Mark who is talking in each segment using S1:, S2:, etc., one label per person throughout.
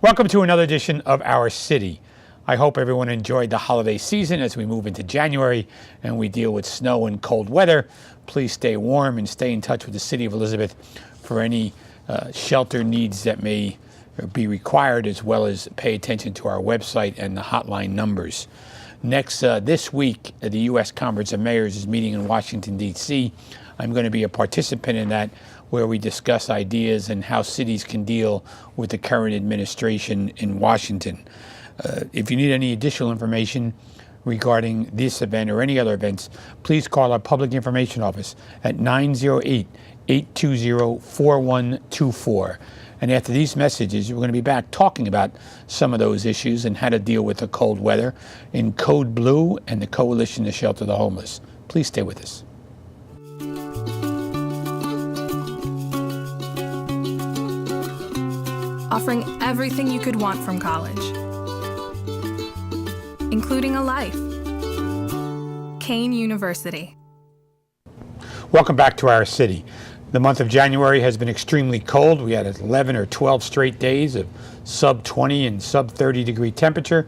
S1: Welcome to another edition of Our City. I hope everyone enjoyed the holiday season as we move into January and we deal with snow and cold weather. Please stay warm and stay in touch with the City of Elizabeth for any shelter needs that may be required, as well as pay attention to our website and the hotline numbers. Next, this week, the U.S. Conference of Mayors is meeting in Washington, D.C. I'm going to be a participant in that, where we discuss ideas and how cities can deal with the current administration in Washington. If you need any additional information regarding this event or any other events, please call our Public Information Office at 908-820-4124. And after these messages, we're going to be back talking about some of those issues and how to deal with the cold weather in Code Blue and the Coalition to Shelter the Homeless. Please stay with us.
S2: Offering everything you could want from college, including a life. Kane University.
S1: Welcome back to our city. The month of January has been extremely cold. We had 11 or 12 straight days of sub 20 and sub 30 degree temperature.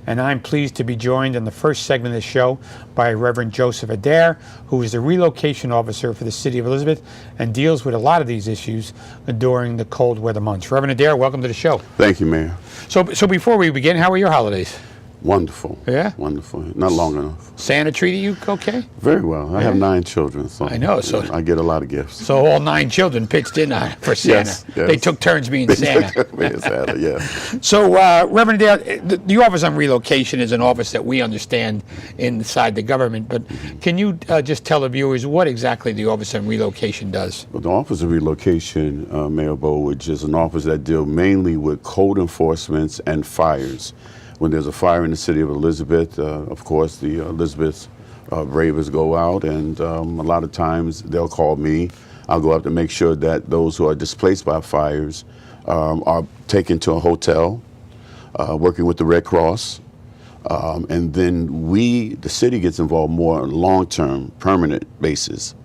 S1: And I'm pleased to be joined in the first segment of the show by Reverend Joseph Adair, who is the Relocation Officer for the City of Elizabeth and deals with a lot of these issues during the cold weather months. Reverend Adair, welcome to the show.
S3: Thank you, Mayor.
S1: So before we begin, how were your holidays?
S3: Wonderful.
S1: Yeah?
S3: Wonderful. Not long enough.
S1: Santa treated you okay?
S3: Very well. I have 9 children, so
S1: I know. So
S3: I get a lot of gifts.
S1: So all 9 children pitched in for Santa.
S3: Yes.
S1: They took turns being Santa.
S3: Santa, yeah.
S1: So, Reverend Adair, the Office on Relocation is an office that we understand inside the government, but can you just tell the viewers what exactly the Office on Relocation does?
S3: Well, the Office of Relocation, Mayor Bo, which is an office that deals mainly with code enforcements and fires. When there's a fire in the City of Elizabeth, of course, the Elizabeth bravers go out, and a lot of times they'll call me. I'll go out to make sure that those who are displaced by fires are taken to a hotel, working with the Red Cross. And then the city gets involved more on a long-term, permanent basis.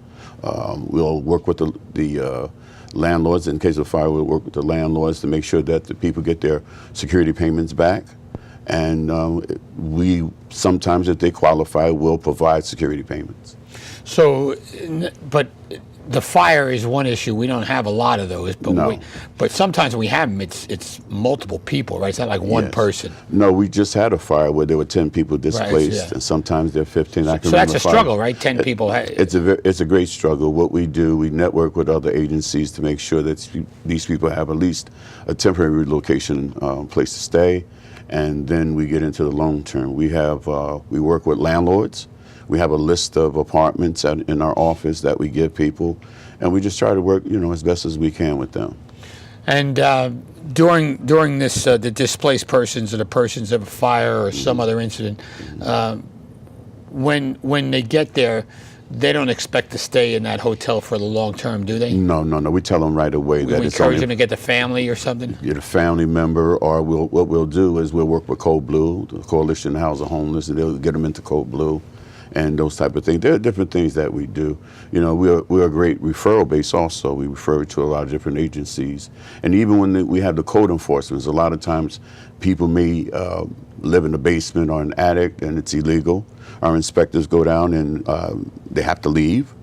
S3: We'll work with the landlords. In case of fire, we'll work with the landlords to make sure that the people get their security payments back. And we sometimes, if they qualify, will provide security payments.
S1: So, but the fire is one issue. We don't have a lot of those, but
S3: No.
S1: but sometimes we have them. It's multiple people, right? It's not like one
S3: Yes.
S1: person.
S3: No, we just had a fire where there were 10 people displaced,
S1: yeah.
S3: and sometimes there are 15. I can
S1: So that's
S3: remember
S1: a
S3: fires.
S1: struggle, right? 10 people.
S3: It's a great struggle. What we do, we network with other agencies to make sure that these people have at least a temporary relocation place to stay. And then we get into the long term. We work with landlords. We have a list of apartments in our office that we give people, and we just try to work, as best as we can with them.
S1: And during this, the displaced persons or the persons of a fire or some other incident, when they get there, they don't expect to stay in that hotel for the long term, do they?
S3: No. We tell them right away that
S1: We
S3: it's
S1: encourage
S3: only
S1: them to get the family or something?
S3: get a family member, or what we'll do is we'll work with Code Blue, the Coalition to House the Homeless, and they'll get them into Code Blue and those type of things. There are different things that we do. We're a great referral base also. We refer to a lot of different agencies. And even when we have the code enforcement, a lot of times people may live in the basement or an attic and it's illegal. Our inspectors go down and they have to leave.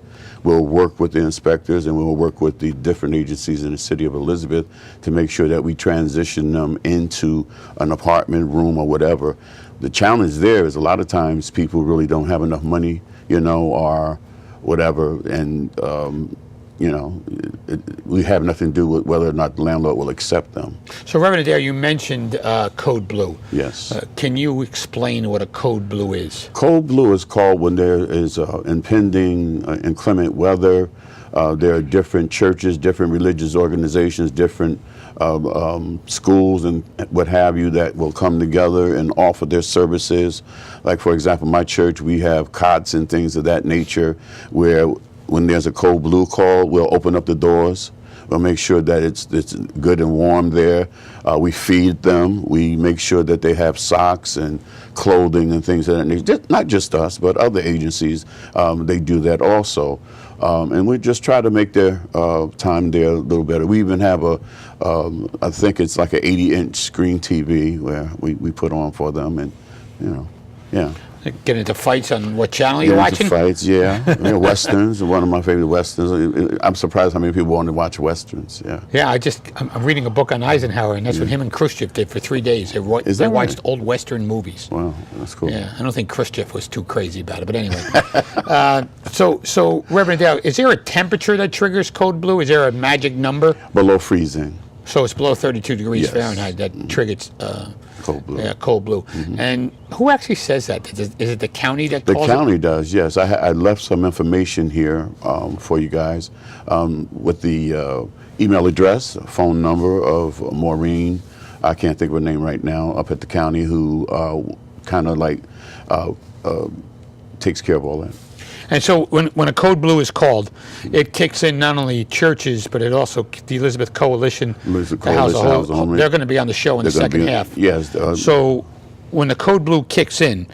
S3: We'll work with the inspectors and we'll work with the different agencies in the City of Elizabeth to make sure that we transition them into an apartment, room, or whatever. The challenge there is a lot of times people really don't have enough money, or whatever, and we have nothing to do with whether or not the landlord will accept them.
S1: So, Reverend Adair, you mentioned Code Blue.
S3: Yes.
S1: Can you explain what a Code Blue is?
S3: Code Blue is called when there is impending inclement weather. There are different churches, different religious organizations, different schools and what have you that will come together and offer their services. Like, for example, my church, we have cots and things of that nature where when there's a Code Blue call, we'll open up the doors. We'll make sure that it's good and warm there. We feed them. We make sure that they have socks and clothing and things of that nature. Not just us, but other agencies, they do that also. And we just try to make their time there a little better. We even have I think it's like an 80-inch screen TV where we put on for them, and yeah.
S1: Get into fights on what channel you're
S3: Get
S1: watching?
S3: into fights, yeah. Westerns, one of my favorite westerns. I'm surprised how many people want to watch westerns. Yeah.
S1: Yeah, I'm reading a book on Eisenhower, and that's what him and Khrushchev did for 3 days. They watched
S3: right?
S1: old Western movies.
S3: Wow, that's cool.
S1: Yeah, I don't think Khrushchev was too crazy about it, but anyway. So Reverend Adair, is there a temperature that triggers Code Blue? Is there a magic number?
S3: Below freezing.
S1: So it's below 32 degrees
S3: Yes.
S1: Fahrenheit that triggers
S3: Cold blue.
S1: Yeah, Code Blue. And who actually says that? Is it the county that
S3: The
S1: calls
S3: county
S1: it?
S3: does, yes. I left some information here for you guys with the email address, phone number of Maureen. I can't think of her name right now, up at the county, who kind of like takes care of all that.
S1: And so when a Code Blue is called, it kicks in not only churches, but it also, the Elizabeth Coalition,
S3: Elizabeth
S1: the House of
S3: Coalition, House of Homeless.
S1: they're going to be on the show in the
S3: They're gonna
S1: second
S3: be-
S1: half.
S3: Yes.
S1: So when the Code Blue kicks in,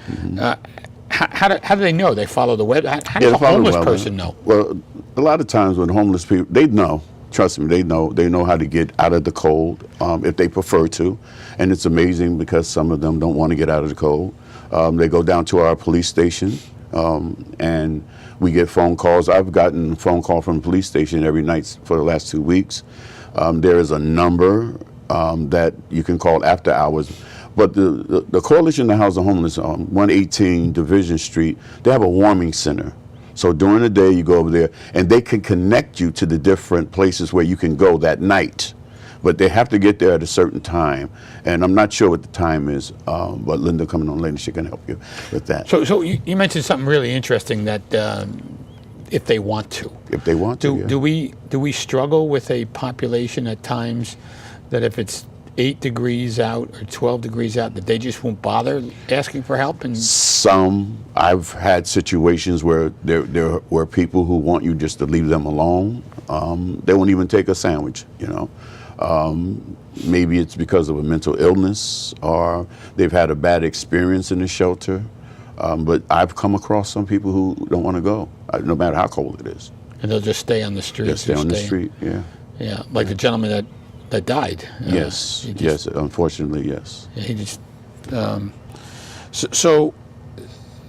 S1: how do they know? They follow the web? How does
S3: Yeah,
S1: a
S3: follow
S1: homeless
S3: well,
S1: person know?
S3: Well, a lot of times when homeless people, they know. Trust me, they know how to get out of the cold if they prefer to, and it's amazing because some of them don't want to get out of the cold. They go down to our police station, and we get phone calls. I've gotten a phone call from the police station every night for the last 2 weeks. There is a number that you can call after hours. But the Coalition to House the Homeless on 118 Division Street, they have a warming center. So during the day, you go over there, and they can connect you to the different places where you can go that night. But they have to get there at a certain time, and I'm not sure what the time is. But Linda coming on later, she can help you with that.
S1: So you mentioned something really interesting that if they want to.
S3: If they want to, yeah.
S1: Do we struggle with a population at times that if it's 8 degrees out or 12 degrees out, that they just won't bother asking for help? And
S3: I've had situations where there were people who want you just to leave them alone. They won't even take a sandwich, Maybe it's because of a mental illness or they've had a bad experience in the shelter. But I've come across some people who don't want to go, no matter how cold it is.
S1: and they'll just stay on the street.
S3: Just stay on the street, yeah.
S1: Yeah, like the gentleman that died.
S3: Yes, yes, unfortunately, yes.
S1: Yeah, he just. So,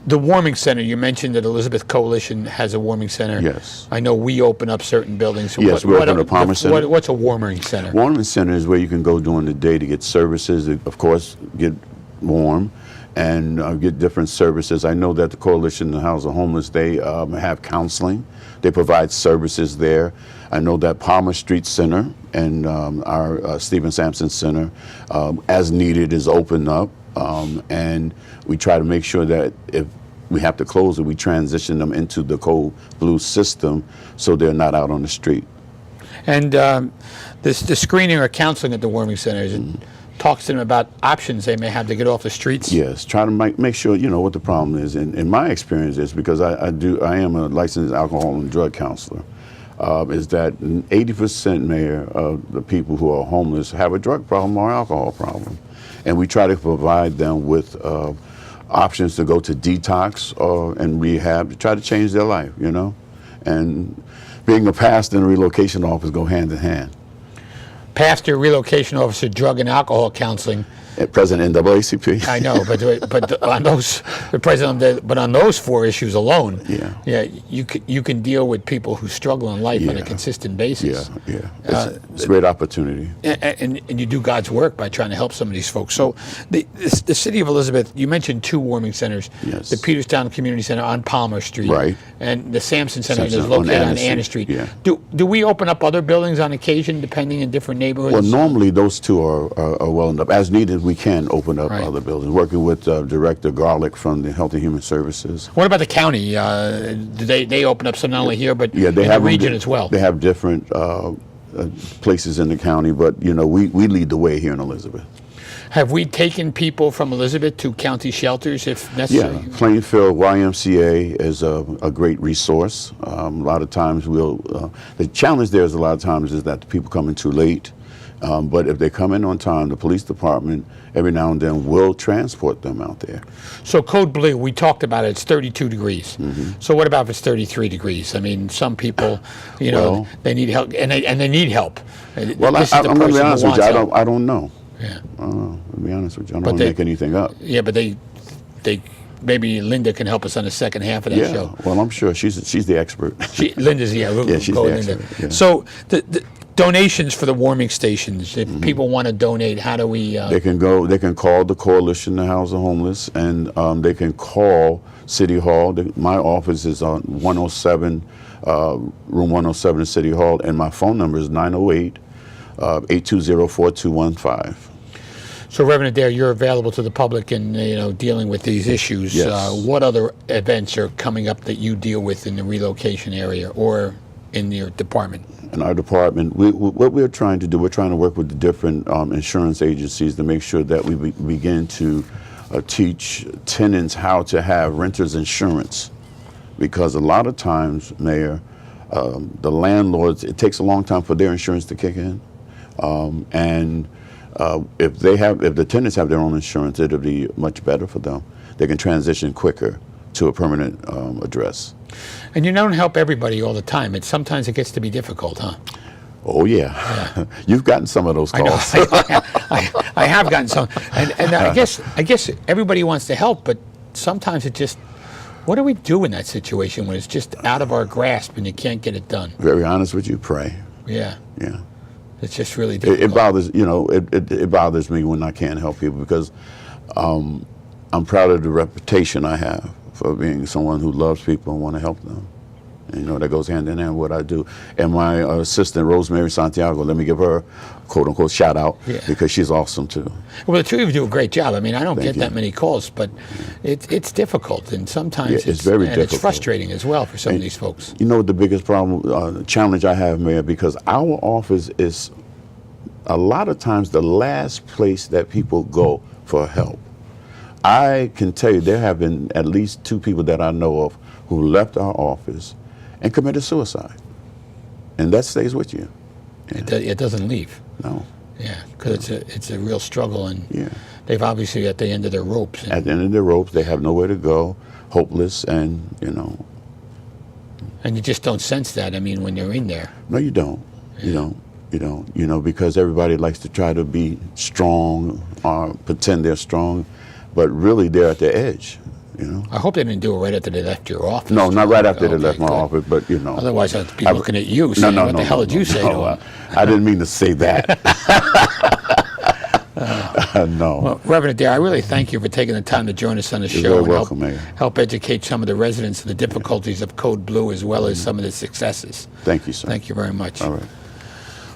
S1: the warming center, you mentioned that Elizabeth Coalition has a warming center.
S3: Yes.
S1: I know we open up certain buildings. So
S3: Yes, we open a Palmer Center.
S1: What's a warming center?
S3: Warming center is where you can go during the day to get services, of course, get warm and get different services. I know that the Coalition to House the Homeless, they have counseling. They provide services there. I know that Palmer Street Center and our Stephen Sampson Center, as needed, is open up. And we try to make sure that if we have to close it, we transition them into the Code Blue system so they're not out on the street.
S1: And the screening or counseling at the warming centers, talks to them about options they may have to get off the streets.
S3: Yes, try to make sure you know what the problem is. And in my experience is, because I am a licensed alcohol and drug counselor, is that 80%, Mayor, of the people who are homeless have a drug problem or alcohol problem. And we try to provide them with options to go to detox and rehab to try to change their life, And being a pastor and a relocation officer go hand in hand.
S1: Pastor, relocation officer, drug and alcohol counseling.
S3: President NAACP.
S1: I know, but on those, the president, but on those 4 issues alone, you can deal with people who struggle in life on a consistent basis.
S3: Yeah. It's a great opportunity.
S1: And you do God's work by trying to help some of these folks. So the city of Elizabeth, you mentioned 2 warming centers.
S3: Yes.
S1: The Peterstown Community Center on Palmer Street.
S3: Right.
S1: And the Sampson Center is
S3: Sampson
S1: located
S3: on
S1: on
S3: Anna
S1: Anna
S3: Street.
S1: Street.
S3: Yeah.
S1: Do we open up other buildings on occasion, depending in different neighborhoods?
S3: Well, normally those 2 are well enough. As needed, we can open up other buildings. Working with Director Garlick from the Health and Human Services.
S1: What about the county? Do they open up some not only here, but
S3: they
S1: in the
S3: have
S1: region as well?
S3: They have different places in the county, but we lead the way here in Elizabeth.
S1: Have we taken people from Elizabeth to county shelters if necessary?
S3: Yeah, Plainfield YMCA is a great resource. A lot of times the challenge there is a lot of times is that the people come in too late. But if they come in on time, the police department every now and then will transport them out there.
S1: So Code Blue, we talked about it, it's 32 degrees. So what about if it's 33 degries? I mean, some people, you know, they need help, and they need help.
S3: Well, I'm going to be honest with you, I don't know.
S1: Yeah.
S3: I don't know, to be honest with you. I don't want to make anything up.
S1: Yeah, but they maybe Linda can help us on the second half of that show.
S3: Well, I'm sure she's the expert.
S1: Linda's, we'll
S3: she's
S1: go
S3: the
S1: Linda.
S3: expert. Yeah.
S1: So the donations for the warming stations, if people want to donate, how do we?
S3: They can call the Coalition to House the Homeless, and they can call City Hall. My office is on 107, room 107 in City Hall, and my phone number is 908-820-4215.
S1: So, Reverend Adair, you're available to the public in dealing with these issues.
S3: Yes.
S1: What other events are coming up that you deal with in the relocation area or in your department?
S3: In our department, what we're trying to do, we're trying to work with the different insurance agencies to make sure that we begin to teach tenants how to have renter's insurance. Because a lot of times, Mayor, the landlords, it takes a long time for their insurance to kick in. If the tenants have their own insurance, it'll be much better for them. They can transition quicker to a permanent address. And
S1: you don't help everybody all the time. Sometimes it gets to be difficult, huh?
S3: Oh yeah. You've gotten some of those calls.
S1: I have gotten some, and I guess everybody wants to help, but sometimes it just. What do we do in that situation when it's just out of our grasp and you can't get it done?
S3: Very honest with you, pray.
S1: Yeah.
S3: Yeah.
S1: It's just really difficult.
S3: It bothers it bothers me when I can't help people because I'm proud of the reputation I have for being someone who loves people and want to help them. And, that goes hand in hand with what I do. And my assistant, Rosemary Santiago, let me give her a quote-unquote shout-out because she's awesome, too.
S1: Well, the two of you do a great job. I mean, I don't get that many calls, but it's difficult, and sometimes
S3: it's very difficult.
S1: It's frustrating as well for some of these folks.
S3: You know the biggest problem, challenge I have, Mayor, because our office is a lot of times the last place that people go for help. I can tell you there have been at least 2 people that I know of who left our office and committed suicide. And that stays with you. Yeah.
S1: It doesn't leave.
S3: No.
S1: Yeah, because it's a real struggle, and they've obviously at the end of their ropes.
S3: At the end of their ropes, they have nowhere to go, hopeless, and
S1: And you just don't sense that, I mean, when you're in there.
S3: No, you don't. You don't, because everybody likes to try to be strong or pretend they're strong, but really they're at the edge,
S1: I hope they didn't do it right after they left your office.
S3: No, not right after they left my office, but
S1: Otherwise I'd be looking at you saying, what the hell did you say to him?
S3: I didn't mean to say that. No.
S1: Well, Reverend Adair, I really thank you for taking the time to join us on the show
S3: and welcome,
S1: help educate some of the residents of the difficulties of Code Blue as well as some of the successes.
S3: Thank you, sir.
S1: Thank you very much.
S3: All right.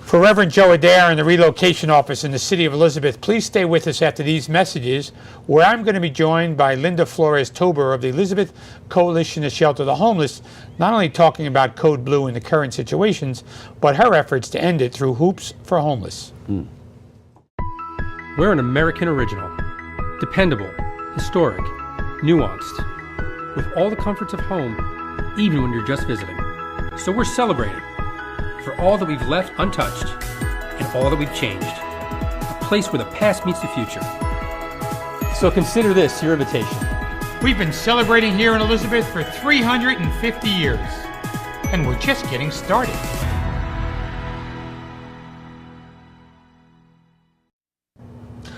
S1: For Reverend Joe Adair in the Relocation Office in the City of Elizabeth, please stay with us after these messages, where I'm going to be joined by Linda Flores-Tober of the Elizabeth Coalition to Shelter the Homeless, not only talking about Code Blue and the current situations, but her efforts to end it through Hoops for Homeless.
S4: We're an American original, dependable, historic, nuanced, with all the comforts of home, even when you're just visiting. So we're celebrating for all that we've left untouched and all that we've changed. A place where the past meets the future. So consider this your invitation.
S1: We've been celebrating here in Elizabeth for 350 years, and we're just getting started.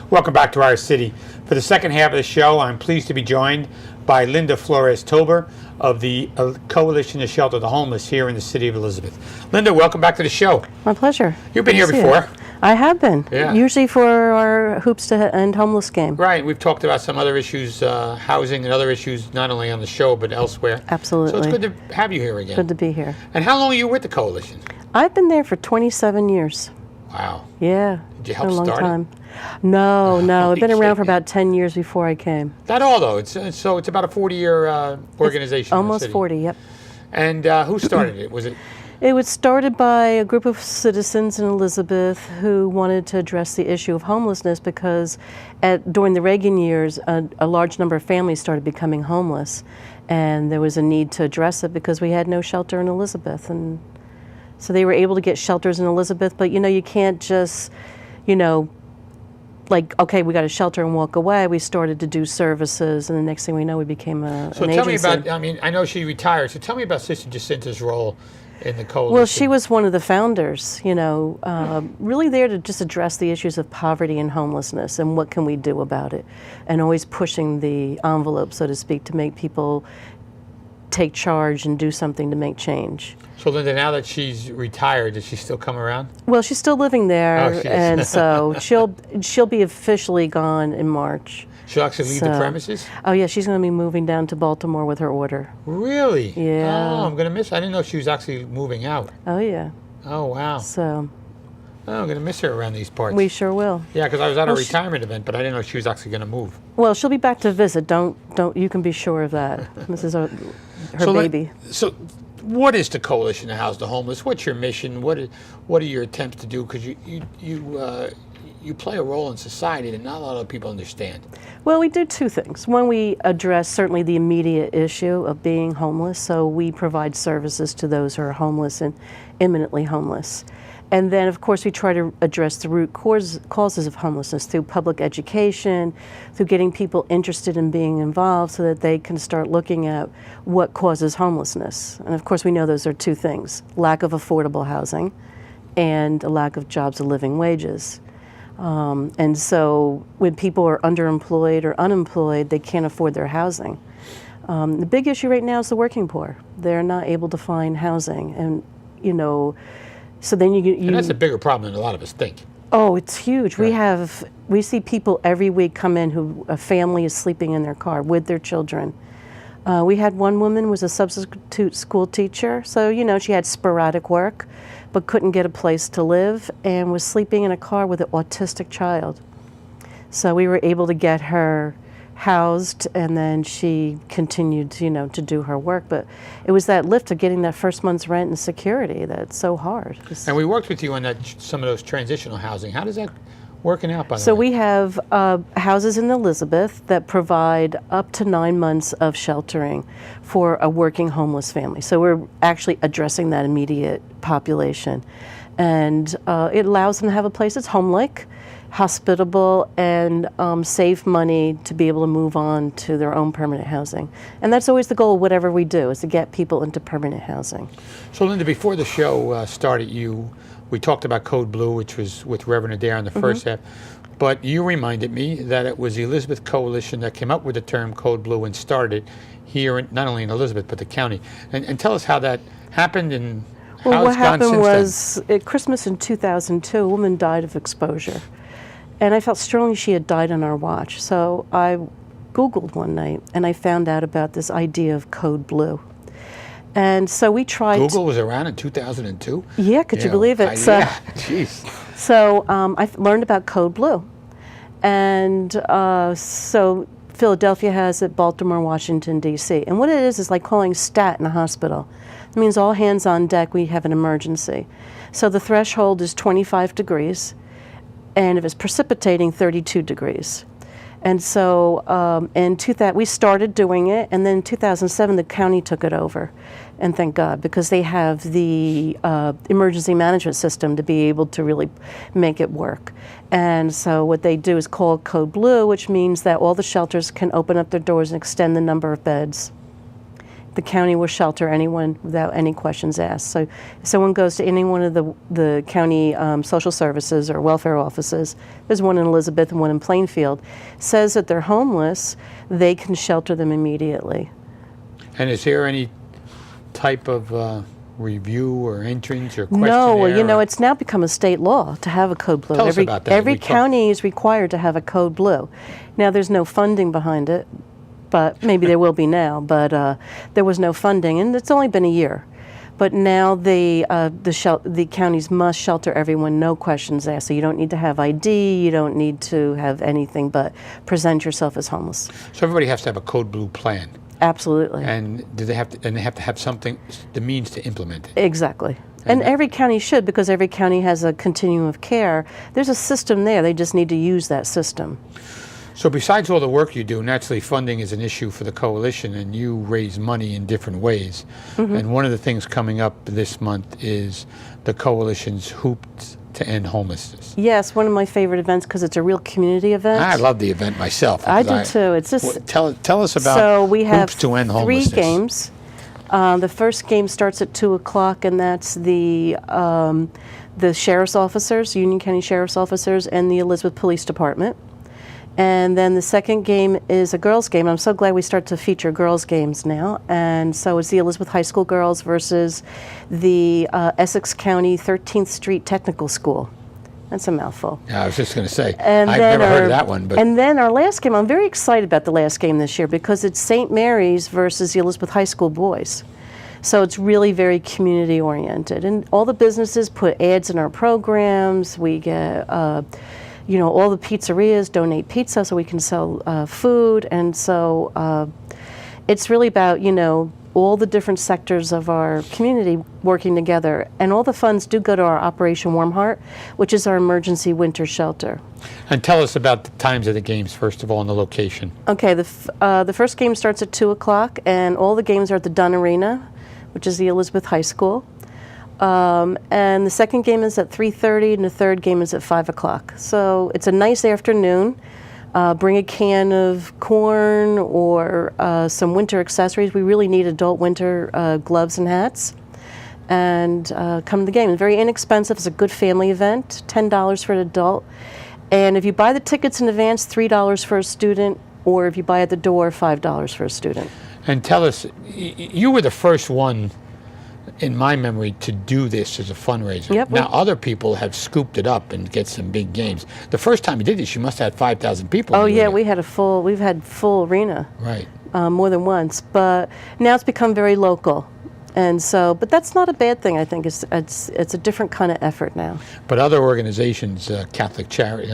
S1: Welcome back to our city. For the second half of the show, I'm pleased to be joined by Linda Flores-Tober of the Coalition to Shelter the Homeless here in the City of Elizabeth. Linda, welcome back to the show.
S5: My pleasure.
S1: You've been here before.
S5: I have been.
S1: Yeah.
S5: Usually for our Hoops to End Homeless game.
S1: Right. We've talked about some other issues, housing and other issues, not only on the show but elsewhere.
S5: Absolutely.
S1: So it's good to have you here again.
S5: Good to be here.
S1: And how long are you with the Coalition?
S5: I've been there for 27 years.
S1: Wow.
S5: Yeah.
S1: Did you help
S5: a long
S1: start
S5: time. No. I've been around for
S1: kidding.
S5: about 10 years before I came.
S1: Not all, though. It's about a 40-year organization.
S5: Almost 40, yep.
S1: And who started it? Was it?
S5: It was started by a group of citizens in Elizabeth who wanted to address the issue of homelessness because during the Reagan years, a large number of families started becoming homeless, and there was a need to address it because we had no shelter in Elizabeth. And so they were able to get shelters in Elizabeth, but you can't just, like, okay, we got a shelter and walk away. We started to do services, and the next thing we know, we became an agency.
S1: So tell me about, I know she retired, so tell me about Sister Jacinta's role in the coalition.
S5: Well, she was one of the founders, really there to just address the issues of poverty and homelessness and what can we do about it, and always pushing the envelope, so to speak, to make people take charge and do something to make change.
S1: So Linda, now that she's retired, does she still come around?
S5: Well, she's still living there,
S1: Oh, she is.
S5: and so she'll be officially gone in March.
S1: She'll actually leave the premises?
S5: Oh yeah, she's going to be moving down to Baltimore with her order.
S1: Really?
S5: Yeah.
S1: Oh, I'm going to miss her. I didn't know she was actually moving out.
S5: Oh yeah.
S1: Oh, wow.
S5: So
S1: Oh, I'm going to miss her around these parts.
S5: we sure will.
S1: Yeah, because I was at a
S5: Well,
S1: retirement event, but I didn't know she was actually going to move.
S5: Well, she'll be back to visit. Don't you can be sure of that. This is her baby.
S1: So what is the Coalition to House the Homeless? What's your mission? What are your attempts to do? Because you play a role in society that not a lot of people understand.
S5: Well, we do two things. One, we address certainly the immediate issue of being homeless, so we provide services to those who are homeless and imminently homeless. And then, of course, we try to address the root causes of homelessness through public education, through getting people interested in being involved so that they can start looking at what causes homelessness. And of course, we know those are two things: lack of affordable housing and a lack of jobs and living wages. And so when people are underemployed or unemployed, they can't afford their housing. The big issue right now is the working poor. They're not able to find housing. And, so then
S1: And that's a bigger problem than a lot of us think.
S5: Oh, it's huge.
S1: Right.
S5: We see people every week come in who a family is sleeping in their car with their children. We had one woman was a substitute school teacher, so she had sporadic work, but couldn't get a place to live and was sleeping in a car with an autistic child. So we were able to get her housed, and then she continued, to do her work. But it was that lift of getting that first month's rent and security that's so hard.
S1: And we worked with you on some of those transitional housing. How does that working out, by the way?
S5: So we have houses in Elizabeth that provide up to 9 months of sheltering for a working homeless family. So we're actually addressing that immediate population. And it allows them to have a place that's home-like, hospitable, and save money to be able to move on to their own permanent housing. And that's always the goal of whatever we do, is to get people into permanent housing.
S1: So Linda, before the show started, we talked about Code Blue, which was with Reverend Adair in the first half, but you reminded me that it was the Elizabeth Coalition that came up with the term Code Blue and started here, not only in Elizabeth, but the county. And tell us how that happened and
S5: Well,
S1: how
S5: what
S1: it's gone
S5: happened
S1: since
S5: was at Christmas in 2002, a woman died of exposure. And I felt strongly she had died on our watch. So I Googled one night and I found out about this idea of Code Blue. And so we tried.
S1: Google was around in 2002?
S5: Yeah, could you believe it?
S1: Yeah, jeez.
S5: So I learned about Code Blue. And so Philadelphia has it, Baltimore, Washington, D.C. And what it is like calling stat in a hospital. It means all hands on deck, we have an emergency. So the threshold is 25 degrees, and if it's precipitating, 32 degrees. And so we started doing it, and then in 2007 the county took it over. And thank God, because they have the emergency management system to be able to really make it work. And so what they do is call Code Blue, which means that all the shelters can open up their doors and extend the number of beds. The county will shelter anyone without any questions asked. So if someone goes to any one of the county social services or welfare offices, there's one in Elizabeth and one in Plainfield, says that they're homeless, they can shelter them immediately.
S1: And is there any type of review or entrance or questionnaire?
S5: No, well, it's now become a state law to have a Code Blue.
S1: Tell us about that.
S5: Every county is required to have a Code Blue. Now, there's no funding behind it, but maybe there will be now, but there was no funding, and it's only been a year. But now the counties must shelter everyone, no questions asked. So you don't need to have ID, you don't need to have anything but present yourself as homeless.
S1: So everybody has to have a Code Blue plan.
S5: Absolutely.
S1: And they have to have something, the means to implement it.
S5: Exactly. And every county should, because every county has a continuum of care. There's a system there. They just need to use that system.
S1: So besides all the work you do, naturally funding is an issue for the coalition, and you raise money in different ways. And one of the things coming up this month is the coalition's Hoops to End Homelessness.
S5: Yes, one of my favorite events because it's a real community event.
S1: I love the event myself.
S5: I
S1: because
S5: do too. It's just
S1: tell us about
S5: so we have
S1: Hoops to End
S5: 3
S1: Homelessness.
S5: games. The first game starts at 2 o'clock, and that's the sheriff's officers, Union County Sheriff's officers, and the Elizabeth Police Department. And then the second game is a girls' game. I'm so glad we start to feature girls' games now. And so it's the Elizabeth High School girls versus the Essex County 13th Street Technical School. That's a mouthful.
S1: Yeah, I was just going to say,
S5: And
S1: I've
S5: then
S1: never heard of that one. But
S5: And then our last game, I'm very excited about the last game this year because it's St. Mary's versus the Elizabeth High School boys. So it's really very community oriented. And all the businesses put ads in our programs. We get, all the pizzerias donate pizza so we can sell food. And so it's really about, all the different sectors of our community working together. And all the funds do go to our Operation Warm Heart, which is our emergency winter shelter.
S1: And tell us about the times of the games, first of all, and the location.
S5: Okay, the first game starts at 2 o'clock, and all the games are at the Dunn Arena, which is the Elizabeth High School. And the second game is at 3:30, and the third game is at 5 o'clock. So it's a nice afternoon. Bring a can of corn or some winter accessories. We really need adult winter gloves and hats. And come to the game. It's very inexpensive. It's a good family event, $10 for an adult. And if you buy the tickets in advance, $3 for a student, or if you buy at the door, $5 for a student.
S1: And tell us, you were the first one, in my memory, to do this as a fundraiser.
S5: Yep.
S1: Now, other people have scooped it up and get some big games. The first time you did this, you must have had 5,000 people.
S5: Oh yeah,
S1: doing it.
S5: we've had full arena.
S1: Right.
S5: More than once, but now it's become very local. And so, but that's not a bad thing. I think it's a different kind of effort now.
S1: But other organizations, Catholic charity,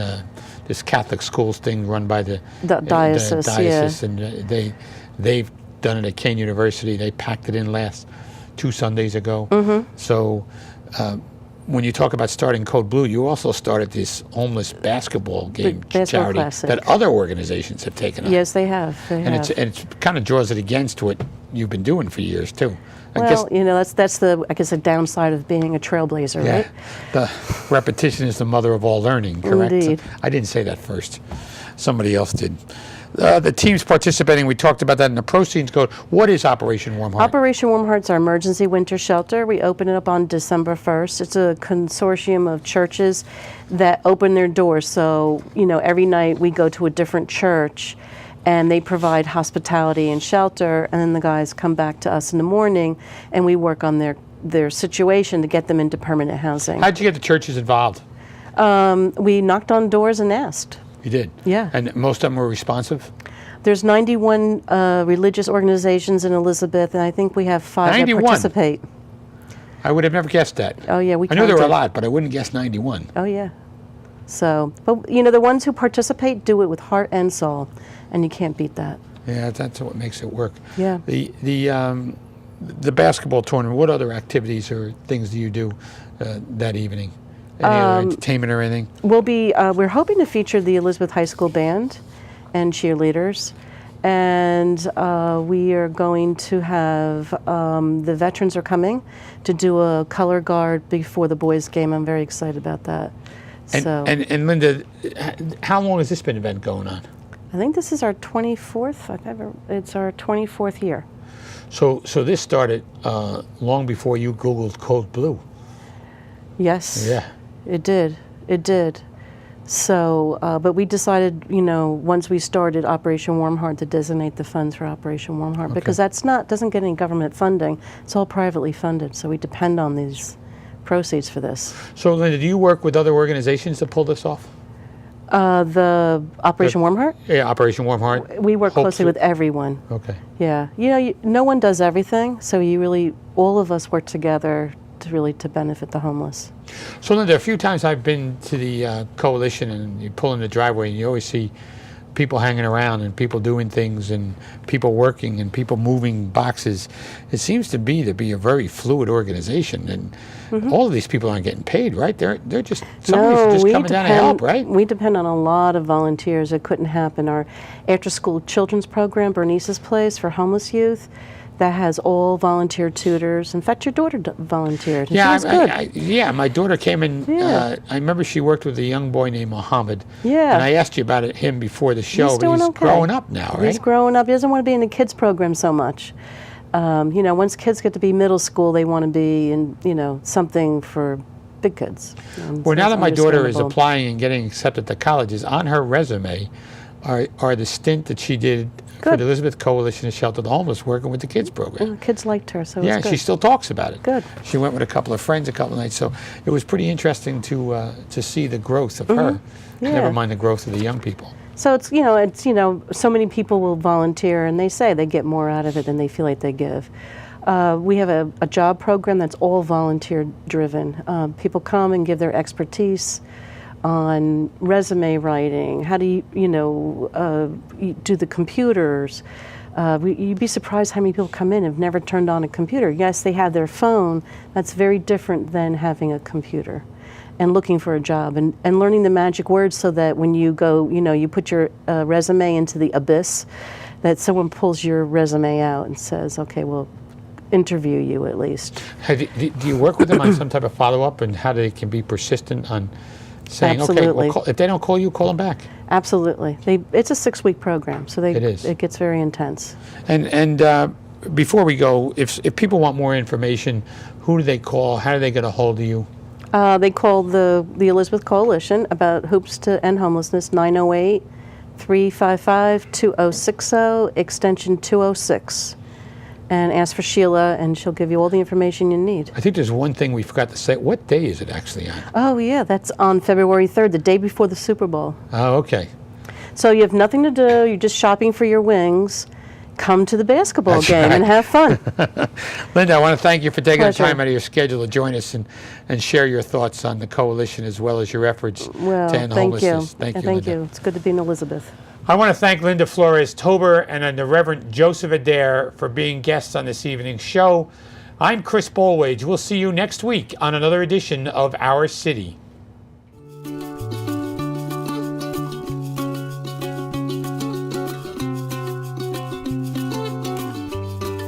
S1: this Catholic schools thing run by the
S5: diocese,
S1: diocese, and they've done it at Kane University. They packed it in last 2 Sundays ago. So when you talk about starting Code Blue, you also started this homeless basketball game charity
S5: classic
S1: that other organizations have taken on.
S5: Yes, they have.
S1: It kind of draws it against what you've been doing for years too.
S5: Well, that's the downside of being a trailblazer,
S1: Yeah,
S5: right?
S1: the repetition is the mother of all learning, correct?
S5: Indeed.
S1: I didn't say that first. Somebody else did. The teams participating, we talked about that in the proceeds code. What is Operation Warm Heart?
S5: Operation Warm Heart's our emergency winter shelter. We open it up on December 1st. It's a consortium of churches that open their doors. So, every night we go to a different church and they provide hospitality and shelter, and then the guys come back to us in the morning and we work on their situation to get them into permanent housing.
S1: How'd you get the churches involved?
S5: We knocked on doors and asked.
S1: You did?
S5: Yeah.
S1: And most of them were responsive?
S5: There's 91 religious organizations in Elizabeth, and I think we have 5 that
S1: 91?
S5: participate.
S1: I would have never guessed that.
S5: Oh yeah, we
S1: I knew there were a
S5: counted.
S1: lot, but I wouldn't guess 91.
S5: Oh yeah. So, but the ones who participate do it with heart and soul, and you can't beat that.
S1: Yeah, that's what makes it work.
S5: Yeah.
S1: The basketball tournament, what other activities or things do you do that evening? Any other entertainment or anything?
S5: We're hoping to feature the Elizabeth High School band and cheerleaders, and we are going to have the veterans are coming to do a color guard before the boys' game. I'm very excited about that.
S1: And Linda, how long has this been event going on?
S5: I think this is our 24th. It's our 24th year.
S1: So this started long before you Googled Code Blue.
S5: Yes.
S1: Yeah.
S5: It did. So, but we decided, once we started Operation Warm Heart, to designate the funds for Operation Warm Heart, because doesn't get any government funding. It's all privately funded, so we depend on these proceeds for this.
S1: So, Linda, do you work with other organizations to pull this off?
S5: The Operation Warm Heart?
S1: Yeah, Operation Warm Heart.
S5: We work closely with everyone.
S1: Okay.
S5: Yeah. No one does everything, so all of us work together to benefit the homeless.
S1: So Linda, a few times I've been to the coalition, and you pull in the driveway and you always see people hanging around and people doing things and people working and people moving boxes. It seems to be a very fluid organization, and all of these people aren't getting paid, right? They're just somebody's just coming down to help, right?
S5: We depend on a lot of volunteers. It couldn't happen. Our after-school children's program, Bernice's Place for homeless youth, that has all volunteer tutors. In fact, your daughter volunteered.
S1: Yeah,
S5: she was good.
S1: yeah. My daughter came in.
S5: Yeah.
S1: I remember she worked with a young boy named Mohammed.
S5: Yeah.
S1: And I asked you about him before the show.
S5: He's
S1: but
S5: doing
S1: he's
S5: okay.
S1: growing up now, right?
S5: He's growing up. He doesn't want to be in the kids program so much. Once kids get to be middle school, they want to be in, something for big kids.
S1: Well, now that my daughter is
S5: understandable.
S1: applying and getting accepted to colleges, on her resume are the stint that she did for
S5: Good.
S1: the Elizabeth Coalition of Shelter the Homeless, working with the kids program.
S5: The kids liked her, so
S1: Yeah,
S5: it's good.
S1: she still talks about it.
S5: Good.
S1: She went with a couple of friends a couple of nights, so it was pretty interesting to see the growth of her.
S5: Yeah.
S1: Never mind the growth of the young people.
S5: So it's so many people will volunteer, and they say they get more out of it than they feel like they give. We have a job program that's all volunteer driven. People come and give their expertise on resume writing. How do you do the computers? You'd be surprised how many people come in and have never turned on a computer. Yes, they have their phone. That's very different than having a computer and looking for a job and learning the magic words so that when you go, you put your resume into the abyss, that someone pulls your resume out and says, okay, we'll interview you at least.
S1: Do you work with them on some type of follow-up and how they can be persistent on saying,
S5: Absolutely.
S1: okay, if they don't call you, call them back?
S5: Absolutely. It's a 6-week program, so
S1: It is.
S5: It gets very intense.
S1: And before we go, if people want more information, who do they call? How do they get a hold of you?
S5: They call the Elizabeth Coalition about Hoops to End Homelessness, 908-355-2060, extension 206. And ask for Sheila, and she'll give you all the information you need.
S1: I think there's one thing we forgot to say. What day is it actually on?
S5: Oh, yeah, that's on February 3rd, the day before the Super Bowl.
S1: Oh, okay.
S5: So you have nothing to do, you're just shopping for your wings. Come to the basketball
S1: That's
S5: game
S1: right.
S5: and have fun.
S1: Linda, I want to thank you for taking the
S5: Pleasure.
S1: time out of your schedule to join us and share your thoughts on the coalition as well as your efforts
S5: Well,
S1: to end
S5: thank you.
S1: homelessness. Thank you,
S5: Thank
S1: Linda.
S5: you. It's good to be in Elizabeth.
S1: I want to thank Linda Flores-Tober and the Reverend Joseph Adair for being guests on this evening's show. I'm Chris Ballwage. We'll see you next week on another edition of Our City.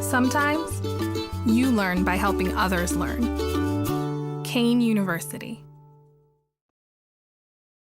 S2: Sometimes you learn by helping others learn. Kane University.